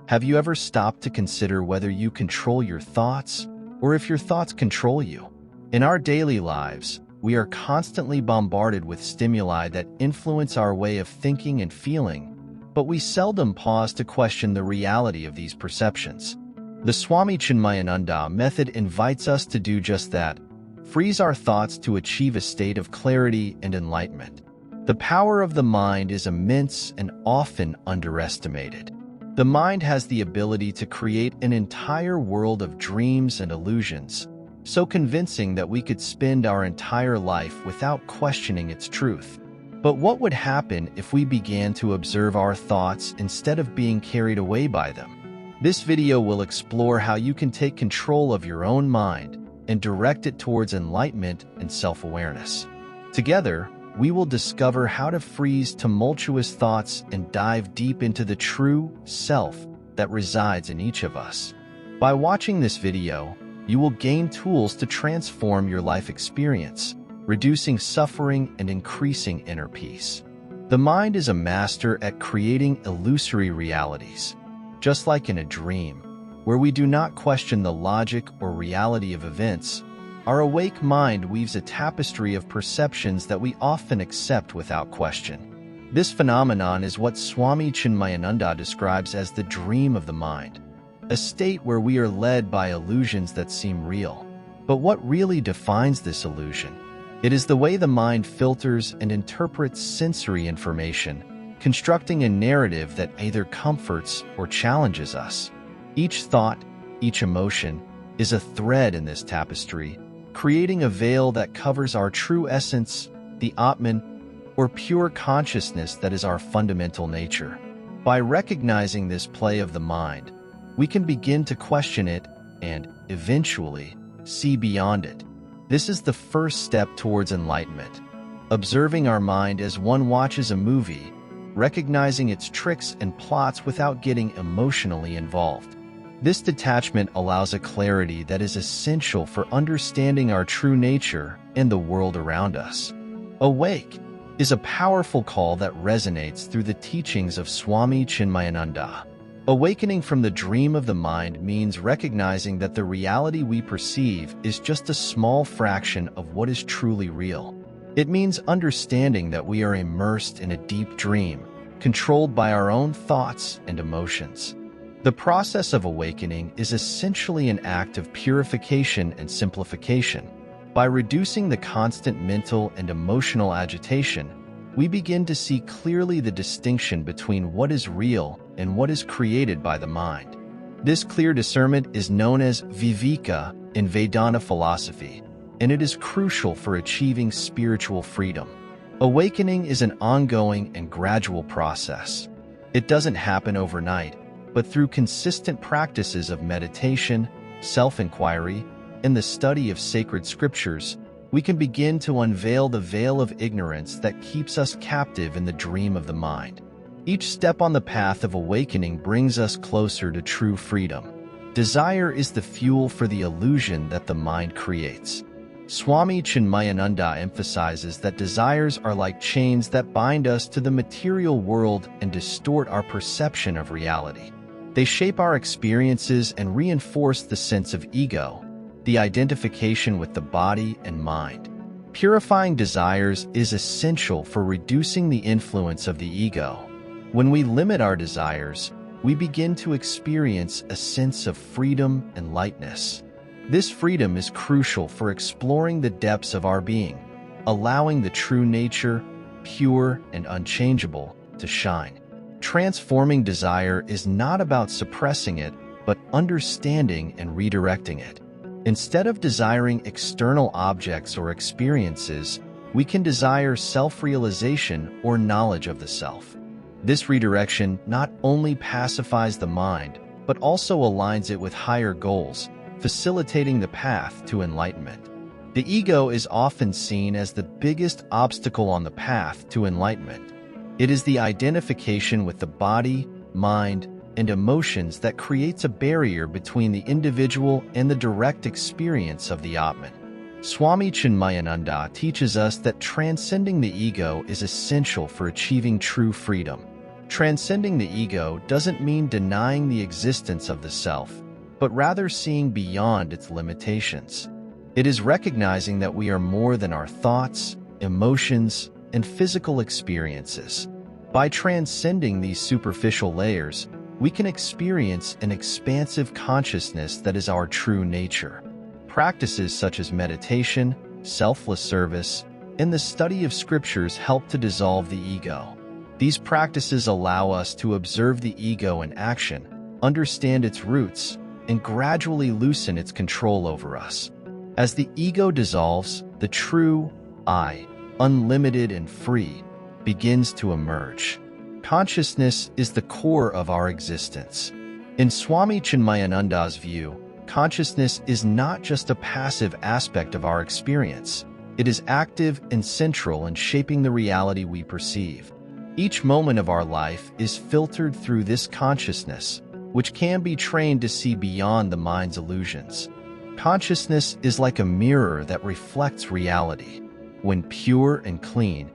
Have you ever stopped to consider whether you control your thoughts or if your thoughts control you? In our daily lives, we are constantly bombarded with stimuli that influence our way of thinking and feeling, but we seldom pause to question the reality of these perceptions. The Swami Chinmayananda method invites us to do just that, freeze our thoughts to achieve a state of clarity and enlightenment. The power of the mind is immense and often underestimated. The mind has the ability to create an entire world of dreams and illusions, so convincing that we could spend our entire life without questioning its truth. But what would happen if we began to observe our thoughts instead of being carried away by them? This video will explore how you can take control of your own mind and direct it towards enlightenment and self-awareness. Together, we will discover how to freeze tumultuous thoughts and dive deep into the true self that resides in each of us. By watching this video, you will gain tools to transform your life experience, reducing suffering and increasing inner peace. The mind is a master at creating illusory realities, just like in a dream, where we do not question the logic or reality of events. Our awake mind weaves a tapestry of perceptions that we often accept without question. This phenomenon is what Swami Chinmayananda describes as the dream of the mind, a state where we are led by illusions that seem real. But what really defines this illusion? It is the way the mind filters and interprets sensory information, constructing a narrative that either comforts or challenges us. Each thought, each emotion, is a thread in this tapestry, creating a veil that covers our true essence, the Atman, or pure consciousness that is our fundamental nature. By recognizing this play of the mind, we can begin to question it and, eventually, see beyond it. This is the first step towards enlightenment. Observing our mind as one watches a movie, recognizing its tricks and plots without getting emotionally involved. This detachment allows a clarity that is essential for understanding our true nature and the world around us. Awake is a powerful call that resonates through the teachings of Swami Chinmayananda. Awakening from the dream of the mind means recognizing that the reality we perceive is just a small fraction of what is truly real. It means understanding that we are immersed in a deep dream, controlled by our own thoughts and emotions. The process of awakening is essentially an act of purification and simplification. By reducing the constant mental and emotional agitation, we begin to see clearly the distinction between what is real and what is created by the mind. This clear discernment is known as viveka in Vedanta philosophy, and it is crucial for achieving spiritual freedom. Awakening is an ongoing and gradual process. It doesn't happen overnight, but through consistent practices of meditation, self-inquiry, and the study of sacred scriptures, we can begin to unveil the veil of ignorance that keeps us captive in the dream of the mind. Each step on the path of awakening brings us closer to true freedom. Desire is the fuel for the illusion that the mind creates. Swami Chinmayananda emphasizes that desires are like chains that bind us to the material world and distort our perception of reality. They shape our experiences and reinforce the sense of ego, the identification with the body and mind. Purifying desires is essential for reducing the influence of the ego. When we limit our desires, we begin to experience a sense of freedom and lightness. This freedom is crucial for exploring the depths of our being, allowing the true nature, pure and unchangeable, to shine. Transforming desire is not about suppressing it, but understanding and redirecting it. Instead of desiring external objects or experiences, we can desire self-realization or knowledge of the self. This redirection not only pacifies the mind, but also aligns it with higher goals, facilitating the path to enlightenment. The ego is often seen as the biggest obstacle on the path to enlightenment. It is the identification with the body, mind, and emotions that creates a barrier between the individual and the direct experience of the Atman. Swami Chinmayananda teaches us that transcending the ego is essential for achieving true freedom. Transcending the ego doesn't mean denying the existence of the self, but rather seeing beyond its limitations. It is recognizing that we are more than our thoughts, emotions, and physical experiences. By transcending these superficial layers, we can experience an expansive consciousness that is our true nature. Practices such as meditation, selfless service, and the study of scriptures help to dissolve the ego. These practices allow us to observe the ego in action, understand its roots, and gradually loosen its control over us. As the ego dissolves, the true I, unlimited and free, begins to emerge. Consciousness is the core of our existence. In Swami Chinmayananda's view, consciousness is not just a passive aspect of our experience. It is active and central in shaping the reality we perceive. Each moment of our life is filtered through this consciousness, which can be trained to see beyond the mind's illusions. Consciousness is like a mirror that reflects reality. When pure and clean,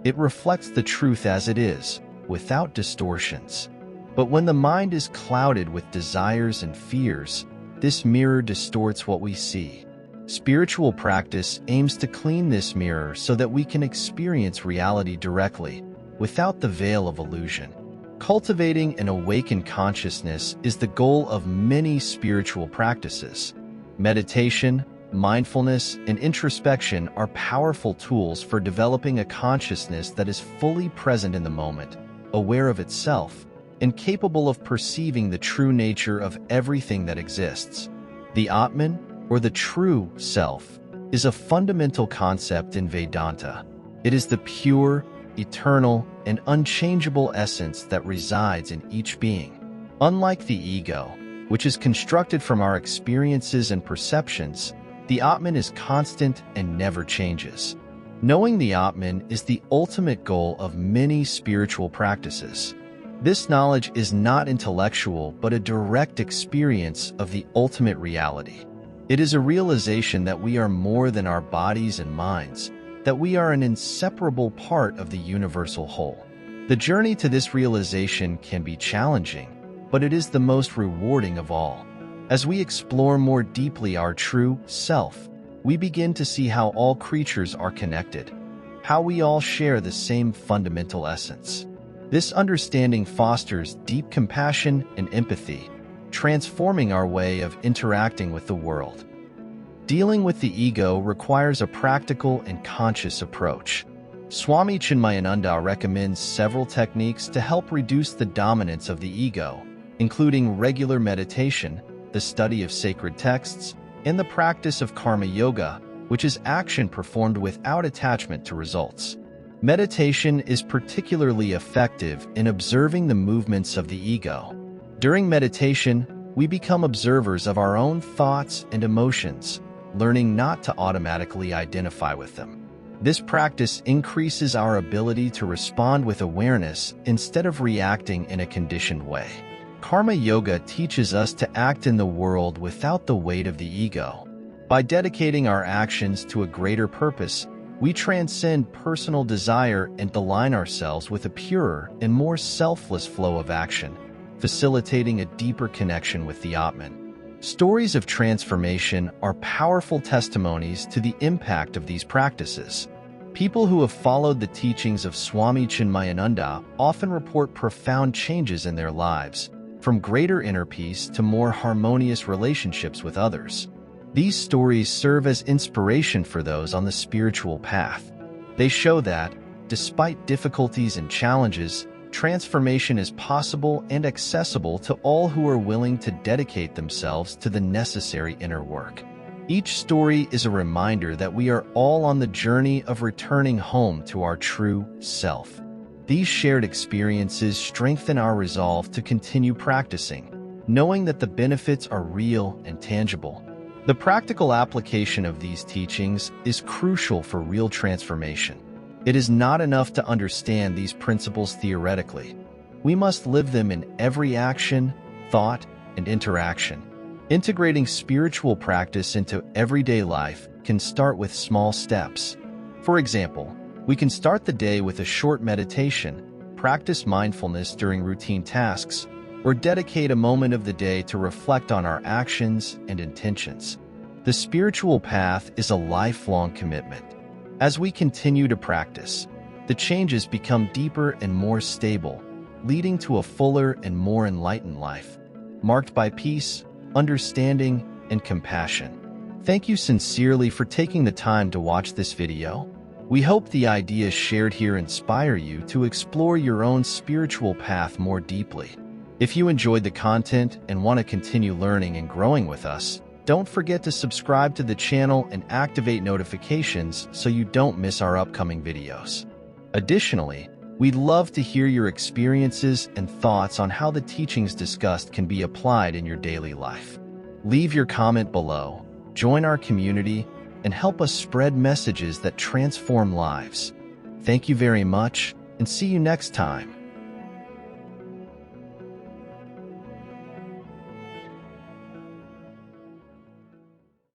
it reflects the truth as it is, without distortions. But when the mind is clouded with desires and fears, this mirror distorts what we see. Spiritual practice aims to clean this mirror so that we can experience reality directly, without the veil of illusion. Cultivating an awakened consciousness is the goal of many spiritual practices. Meditation, mindfulness, and introspection are powerful tools for developing a consciousness that is fully present in the moment, aware of itself, and capable of perceiving the true nature of everything that exists. The Atman, or the true self, is a fundamental concept in Vedanta. It is the pure, eternal, and unchangeable essence that resides in each being. Unlike the ego, which is constructed from our experiences and perceptions, the Atman is constant and never changes. Knowing the Atman is the ultimate goal of many spiritual practices. This knowledge is not intellectual but a direct experience of the ultimate reality. It is a realization that we are more than our bodies and minds, that we are an inseparable part of the universal whole. The journey to this realization can be challenging, but it is the most rewarding of all. As we explore more deeply our true self, we begin to see how all creatures are connected, how we all share the same fundamental essence. This understanding fosters deep compassion and empathy, transforming our way of interacting with the world. Dealing with the ego requires a practical and conscious approach. Swami Chinmayananda recommends several techniques to help reduce the dominance of the ego, including regular meditation, the study of sacred texts, and the practice of karma yoga, which is action performed without attachment to results. Meditation is particularly effective in observing the movements of the ego. During meditation, we become observers of our own thoughts and emotions, learning not to automatically identify with them. This practice increases our ability to respond with awareness instead of reacting in a conditioned way. Karma yoga teaches us to act in the world without the weight of the ego. By dedicating our actions to a greater purpose, we transcend personal desire and align ourselves with a purer and more selfless flow of action, facilitating a deeper connection with the Atman. Stories of transformation are powerful testimonies to the impact of these practices. People who have followed the teachings of Swami Chinmayananda often report profound changes in their lives, from greater inner peace to more harmonious relationships with others. These stories serve as inspiration for those on the spiritual path. They show that, despite difficulties and challenges, transformation is possible and accessible to all who are willing to dedicate themselves to the necessary inner work. Each story is a reminder that we are all on the journey of returning home to our true self. These shared experiences strengthen our resolve to continue practicing, knowing that the benefits are real and tangible. The practical application of these teachings is crucial for real transformation. It is not enough to understand these principles theoretically. We must live them in every action, thought, and interaction. Integrating spiritual practice into everyday life can start with small steps. For example, we can start the day with a short meditation, practice mindfulness during routine tasks, or dedicate a moment of the day to reflect on our actions and intentions. The spiritual path is a lifelong commitment. As we continue to practice, the changes become deeper and more stable, leading to a fuller and more enlightened life, marked by peace, understanding, and compassion. Thank you sincerely for taking the time to watch this video. We hope the ideas shared here inspire you to explore your own spiritual path more deeply. If you enjoyed the content and want to continue learning and growing with us, don't forget to subscribe to the channel and activate notifications so you don't miss our upcoming videos. Additionally, we'd love to hear your experiences and thoughts on how the teachings discussed can be applied in your daily life. Leave your comment below, join our community, and help us spread messages that transform lives. Thank you very much, and see you next time.